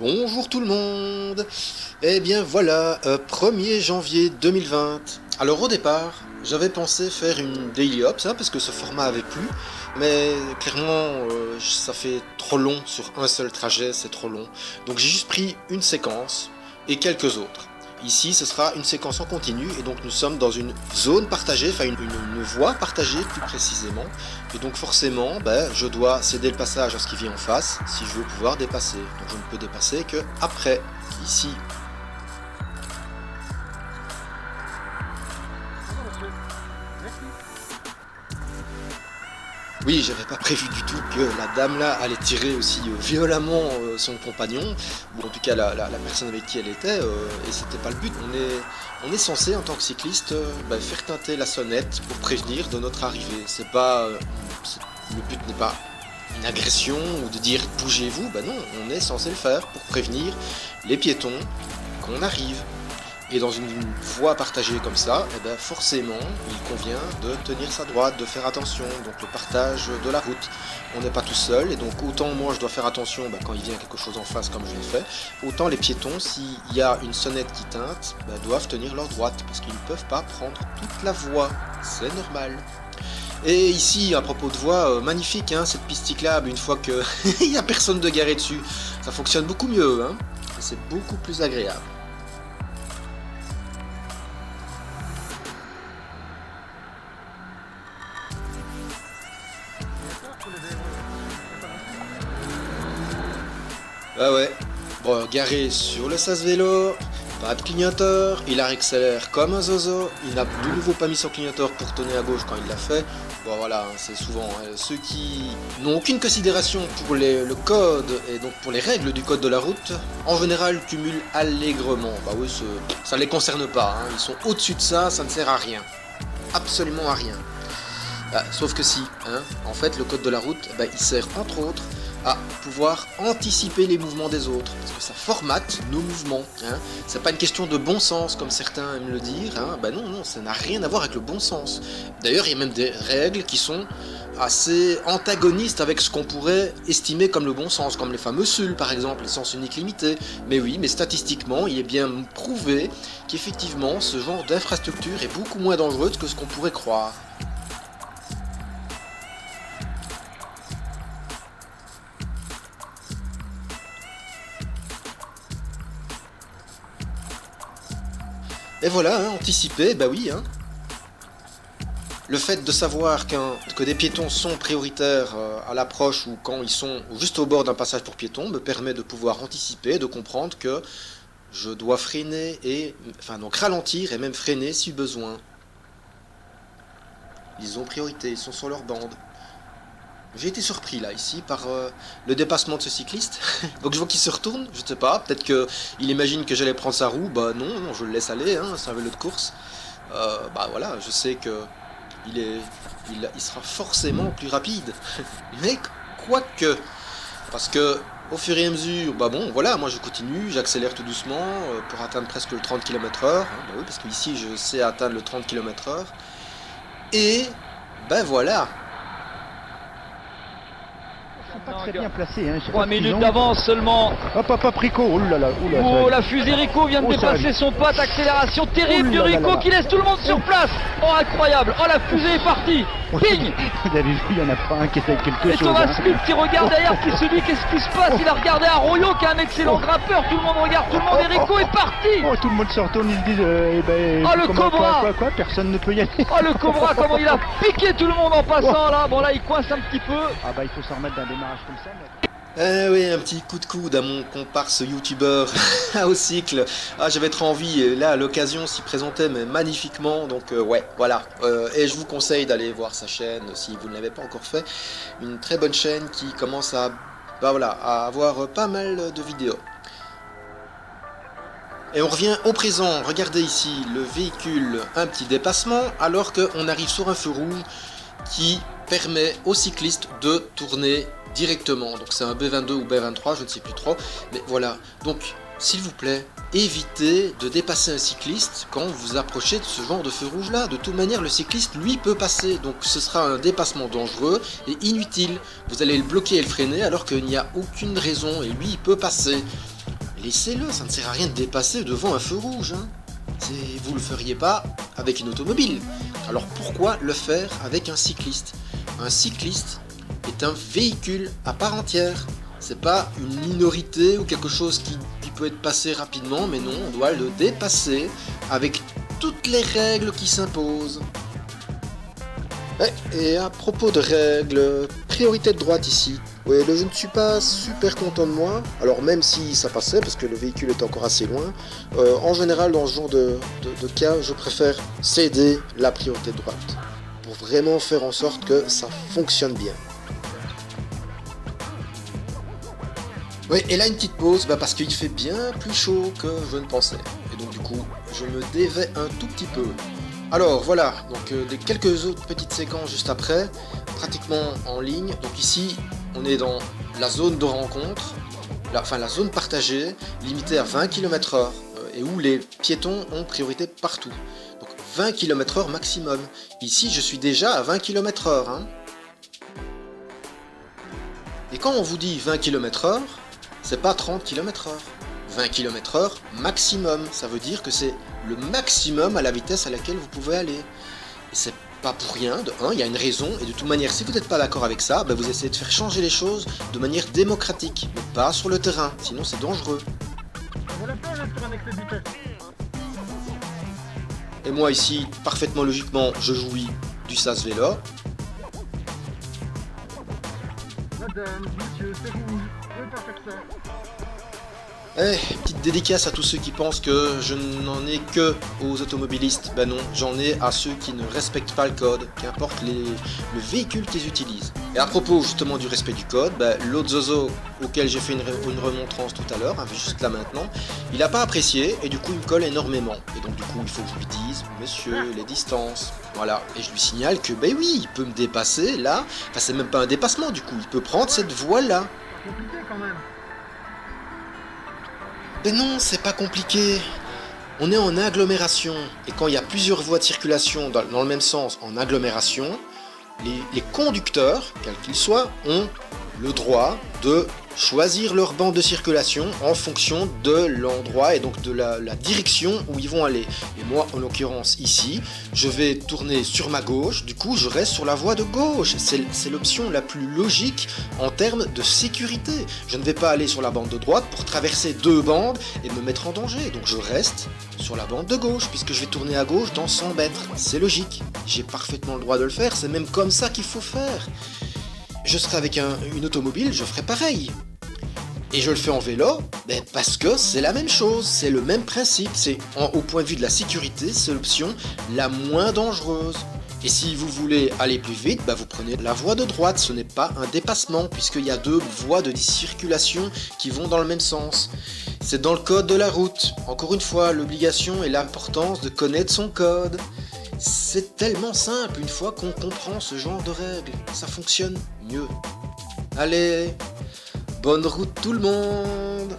Bonjour tout le monde. Eh bien voilà, 1er janvier 2020. Alors au départ, j'avais pensé faire une daily ops, parce que ce format avait plu, mais clairement ça fait trop long sur un seul trajet, c'est trop long. Donc j'ai juste pris une séquence et quelques autres. Ici, ce sera une séquence en continu, et donc nous sommes dans une zone partagée, enfin une voie partagée plus précisément. Et donc forcément, je dois céder le passage à ce qui vient en face, si je veux pouvoir dépasser. Donc je ne peux dépasser que après, ici. Oui, j'avais pas prévu du tout que la dame là allait tirer aussi violemment son compagnon, ou en tout cas la personne avec qui elle était, et c'était pas le but. On est censé en tant que cycliste faire tinter la sonnette pour prévenir de notre arrivée. C'est pas, le but n'est pas une agression ou de dire bougez-vous, non, on est censé le faire pour prévenir les piétons qu'on arrive. Et dans une voie partagée comme ça, forcément, il convient de tenir sa droite, de faire attention, donc le partage de la route. On n'est pas tout seul, et donc autant moi je dois faire attention quand il vient quelque chose en face comme je l'ai fait, autant les piétons, s'il y a une sonnette qui teinte, doivent tenir leur droite, parce qu'ils ne peuvent pas prendre toute la voie, c'est normal. Et ici, à propos de voie, magnifique cette piste cyclable, une fois qu'il n'y a personne de garé dessus, ça fonctionne beaucoup mieux, c'est beaucoup plus agréable. Ah ouais, bon, garé sur le sas vélo, pas de clignoteur, il accélère comme un zozo, il n'a de nouveau pas mis son clignoteur pour tourner à gauche quand il l'a fait. Bon voilà, c'est souvent ceux qui n'ont aucune considération pour le code et donc pour les règles du code de la route, en général cumulent allègrement. Bah oui, ça ne les concerne pas, ils sont au-dessus de ça, ça ne sert à rien. Absolument à rien. Sauf que si, en fait le code de la route, il sert entre autres à pouvoir anticiper les mouvements des autres, parce que ça formate nos mouvements. C'est pas une question de bon sens comme certains aiment le dire, non, ça n'a rien à voir avec le bon sens. D'ailleurs, il y a même des règles qui sont assez antagonistes avec ce qu'on pourrait estimer comme le bon sens, comme les fameux SUL par exemple, les sens uniques limités. Mais oui, mais statistiquement, il est bien prouvé qu'effectivement, ce genre d'infrastructure est beaucoup moins dangereuse que ce qu'on pourrait croire. Et voilà, anticiper, oui. Le fait de savoir que des piétons sont prioritaires à l'approche ou quand ils sont juste au bord d'un passage pour piétons me permet de pouvoir anticiper, de comprendre que je dois freiner donc ralentir et même freiner si besoin. Ils ont priorité, ils sont sur leur bande. J'ai été surpris là, ici, par le dépassement de ce cycliste. Donc je vois qu'il se retourne, je sais pas, peut-être qu'il imagine que j'allais prendre sa roue, non, je le laisse aller, c'est un vélo de course. Voilà, je sais que il sera forcément plus rapide. Mais quoique, parce que au fur et à mesure, voilà, moi je continue, j'accélère tout doucement pour atteindre presque le 30 km/h. Oui, parce qu'ici je sais atteindre le 30 km/h. Et, voilà. Pas très bien placé, 3 minutes d'avance seulement. Hop, Rico, oulala. Oh, la fusée Rico vient de dépasser son pote, accélération terrible du Rico qui laisse tout le monde sur place. Oh, incroyable, oh, la fusée est partie. Ping. Vous avez vu, il n'y en a pas un qui essaie quelque chose. Et Thomas Smith qui regarde derrière, qui se dit qu'est-ce qui se passe. Il a regardé Arroyo qui est un excellent grimpeur, tout le monde regarde, tout le monde, et Rico est parti. Oh, tout le monde se retourne, ils se disent, oh, le Cobra. Quoi, personne ne peut y aller. Oh, le Cobra, comment il a piqué tout le monde en passant là. Bon, là, il coince un petit peu. Il faut s'en remettre d'un démarrage comme ça. Oui, un petit coup de coude à mon comparse youtubeur au cycle. J'avais trop envie, et là l'occasion s'y présentait mais magnifiquement, donc ouais, voilà. Et je vous conseille d'aller voir sa chaîne si vous ne l'avez pas encore fait. Une très bonne chaîne qui commence à avoir pas mal de vidéos. Et on revient au présent, regardez ici, le véhicule, un petit dépassement, alors qu'on arrive sur un feu rouge qui permet aux cyclistes de tourner directement. Donc c'est un B22 ou B23, je ne sais plus trop, mais voilà. Donc s'il vous plaît, évitez de dépasser un cycliste quand vous approchez de ce genre de feu rouge là. De toute manière, le cycliste lui peut passer, donc ce sera un dépassement dangereux et inutile. Vous allez le bloquer et le freiner alors qu'il n'y a aucune raison, et lui il peut passer. laissez-le, ça ne sert à rien de dépasser devant un feu rouge. Hein. Vous le feriez pas avec une automobile. Alors pourquoi le faire avec un cycliste? Un cycliste est un véhicule à part entière. C'est pas une minorité ou quelque chose qui peut être passé rapidement, mais non, on doit le dépasser avec toutes les règles qui s'imposent. Et à propos de règles, priorité de droite ici. Oui, je ne suis pas super content de moi, alors même si ça passait, parce que le véhicule est encore assez loin, en général dans ce genre de cas, je préfère céder la priorité de droite, pour vraiment faire en sorte que ça fonctionne bien. Oui, et là une petite pause, parce qu'il fait bien plus chaud que je ne pensais, et donc du coup, je me dévais un tout petit peu. Alors voilà, donc quelques autres petites séquences juste après, pratiquement en ligne. Donc ici, on est dans la zone de rencontre, la zone partagée, limitée à 20 km/h, et où les piétons ont priorité partout. Donc 20 km/h maximum. Ici, je suis déjà à 20 km/h. Hein. Et quand on vous dit 20 km/h, c'est pas 30 km/h. 20 km/h maximum, ça veut dire que c'est le maximum à la vitesse à laquelle vous pouvez aller. Et c'est pas pour rien, de un, il y a une raison, et de toute manière, si vous n'êtes pas d'accord avec ça, vous essayez de faire changer les choses de manière démocratique, mais pas sur le terrain, sinon c'est dangereux. Et moi ici, parfaitement logiquement, je jouis du sas vélo. Madame, monsieur, c'est rouge, vous pouvez pas faire ça. Petite dédicace à tous ceux qui pensent que je n'en ai que aux automobilistes. Ben non, j'en ai à ceux qui ne respectent pas le code, qu'importe le véhicule qu'ils utilisent. Et à propos justement du respect du code, l'autre zozo auquel j'ai fait une remontrance tout à l'heure, juste là maintenant, il n'a pas apprécié et du coup il me colle énormément. Et donc du coup il faut que je lui dise, monsieur, les distances, voilà. Et je lui signale que oui, il peut me dépasser là, c'est même pas un dépassement du coup, il peut prendre cette voie là. Compliqué quand même. Ben non, c'est pas compliqué. On est en agglomération, et quand il y a plusieurs voies de circulation dans le même sens en agglomération, les conducteurs, quels qu'ils soient, ont le droit de choisir leur bande de circulation en fonction de l'endroit et donc de la direction où ils vont aller. Et moi, en l'occurrence ici, je vais tourner sur ma gauche, du coup je reste sur la voie de gauche. C'est l'option la plus logique en termes de sécurité. Je ne vais pas aller sur la bande de droite pour traverser deux bandes et me mettre en danger. Donc je reste sur la bande de gauche puisque je vais tourner à gauche dans 100 mètres. C'est logique, j'ai parfaitement le droit de le faire, c'est même comme ça qu'il faut faire. Je serai avec une automobile, je ferai pareil. Et je le fais en vélo, parce que c'est la même chose, c'est le même principe. Au point de vue de la sécurité, c'est l'option la moins dangereuse. Et si vous voulez aller plus vite, vous prenez la voie de droite, ce n'est pas un dépassement, puisqu'il y a deux voies de circulation qui vont dans le même sens. C'est dans le code de la route. Encore une fois, l'obligation et l'importance de connaître son code. C'est tellement simple une fois qu'on comprend ce genre de règles. Ça fonctionne mieux. Allez, bonne route tout le monde!